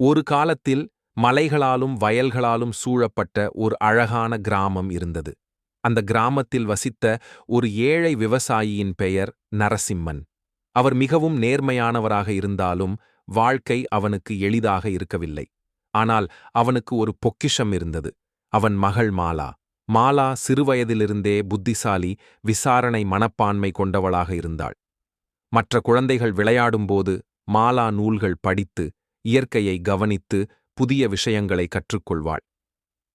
ஒரு காலத்தில் மலைகளாலும் வயல்களாலும் சூழப்பட்ட ஒரு அழகான கிராமம் இருந்தது. அந்த கிராமத்தில் வசித்த ஒரு ஏழை விவசாயியின் பெயர் நரசிம்மன். அவர் மிகவும் நேர்மையானவராக இருந்தாலும் வாழ்க்கை அவனுக்கு எளிதாக இருக்கவில்லை. ஆனால் அவனுக்கு ஒரு பொக்கிஷம் இருந்தது. அவன் மகள் மாலா. மாலா சிறுவயதிலிருந்தே புத்திசாலி, விசாரணை மனப்பான்மை கொண்டவளாக இருந்தாள். மற்ற குழந்தைகள் விளையாடும்போது மாலா நூல்கள் படித்து, இயற்கையை கவனித்து, புதிய விஷயங்களை கற்றுக்கொள்வாள்.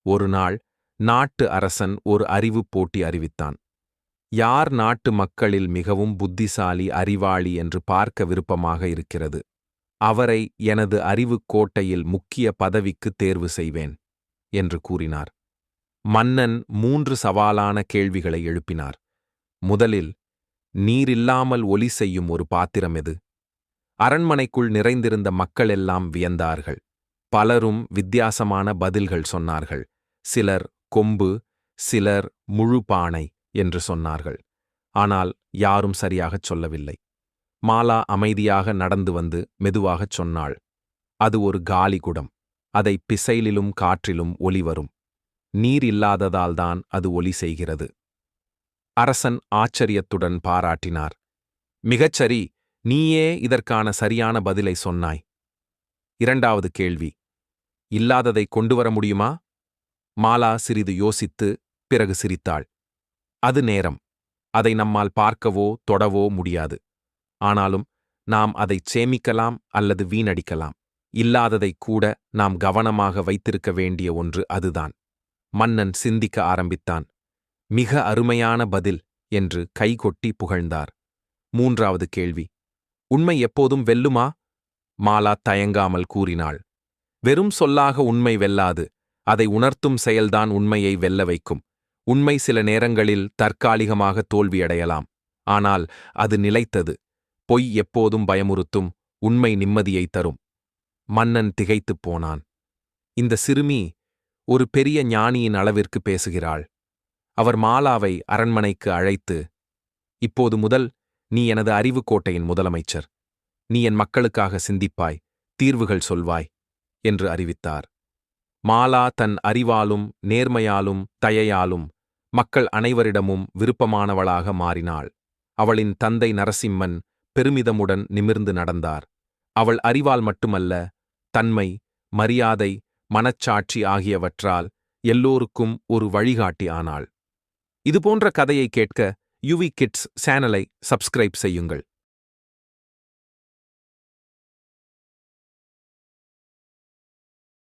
ஒரு நாள் நாட்டு அரசன் ஒரு அறிவுப் போட்டி அறிவித்தான். யார் நாட்டு மக்களில் மிகவும் புத்திசாலி, அறிவாளி என்று பார்க்க விருப்பமாக இருக்கிறது, அவரை எனது அறிவுக் கோட்டையில் முக்கிய பதவிக்கு தேர்வு செய்வேன் என்று கூறினார். மன்னன் 3 சவாலான கேள்விகளை எழுப்பினார். முதலில், நீரில்லாமல் ஒலி செய்யும் ஒரு பாத்திரம் எது? அரண்மனைக்குள் நிறைந்திருந்த மக்களெல்லாம் வியந்தார்கள். பலரும் வித்தியாசமான பதில்கள் சொன்னார்கள். சிலர் கொம்பு, சிலர் முழு பானை என்று சொன்னார்கள். ஆனால் யாரும் சரியாகச் சொல்லவில்லை. மாலா அமைதியாக நடந்து வந்து மெதுவாகச் சொன்னாள். அது ஒரு காலிகுடம். அதை பிசைலிலும் காற்றிலும் ஒலி வரும். நீர் இல்லாததால்தான் அது ஒலி செய்கிறது. அரசன் ஆச்சரியத்துடன் பாராட்டினார். மிகச்சரி, நீயே இதற்கான சரியான பதிலை சொன்னாய். இரண்டாவது கேள்வி, இல்லாததை கொண்டு வர முடியுமா? மாலா சிறிது யோசித்து பிறகு சிரித்தாள். அது நேரம். அதை நம்மால் பார்க்கவோ தொடவோ முடியாது. ஆனாலும் நாம் அதைச் சேமிக்கலாம் அல்லது வீணடிக்கலாம். இல்லாததை கூட நாம் கவனமாக வைத்திருக்க வேண்டிய ஒன்று அதுதான். மன்னன் சிந்திக்க ஆரம்பித்தான். மிக அருமையான பதில் என்று கைகொட்டி புகழ்ந்தார். மூன்றாவது கேள்வி, உண்மை எப்போதும் வெல்லுமா? மாலா தயங்காமல் கூறினாள். வெறும் சொல்லாக உண்மை வெல்லாது. அதை உணர்த்தும் செயல்தான் உண்மையை வெல்ல வைக்கும். உண்மை சில நேரங்களில் தற்காலிகமாக தோல்வியடையலாம். ஆனால் அது நிலைத்தது. பொய் எப்போதும் பயமுறுத்தும், உண்மை நிம்மதியை தரும். மன்னன் திகைத்துப் போனான். இந்த சிறுமி ஒரு பெரிய ஞானியின் அளவிற்கு பேசுகிறாள். அவர் மாலாவை அரண்மனைக்கு அழைத்து, இப்போது முதல் நீ எனது அறிவுக் கோட்டையின் முதலமைச்சர். நீ என் மக்களுக்காக சிந்திப்பாய், தீர்வுகள் சொல்வாய் என்று அறிவித்தார். மாலா தன் அறிவாலும் நேர்மையாலும் தயையாலும் மக்கள் அனைவரிடமும் விருப்பமானவளாக மாறினாள். அவளின் தந்தை நரசிம்மன் பெருமிதமுடன் நிமிர்ந்து நடந்தார். அவள் அறிவால் மட்டுமல்ல, தன்மை, மரியாதை, மனச்சாட்சி ஆகியவற்றால் எல்லோருக்கும் ஒரு வழிகாட்டி ஆனாள். இதுபோன்ற கதையை கேட்க யுவி கிட்ஸ் சேனலை சப்ஸ்கிரைப் செய்யுங்கள்.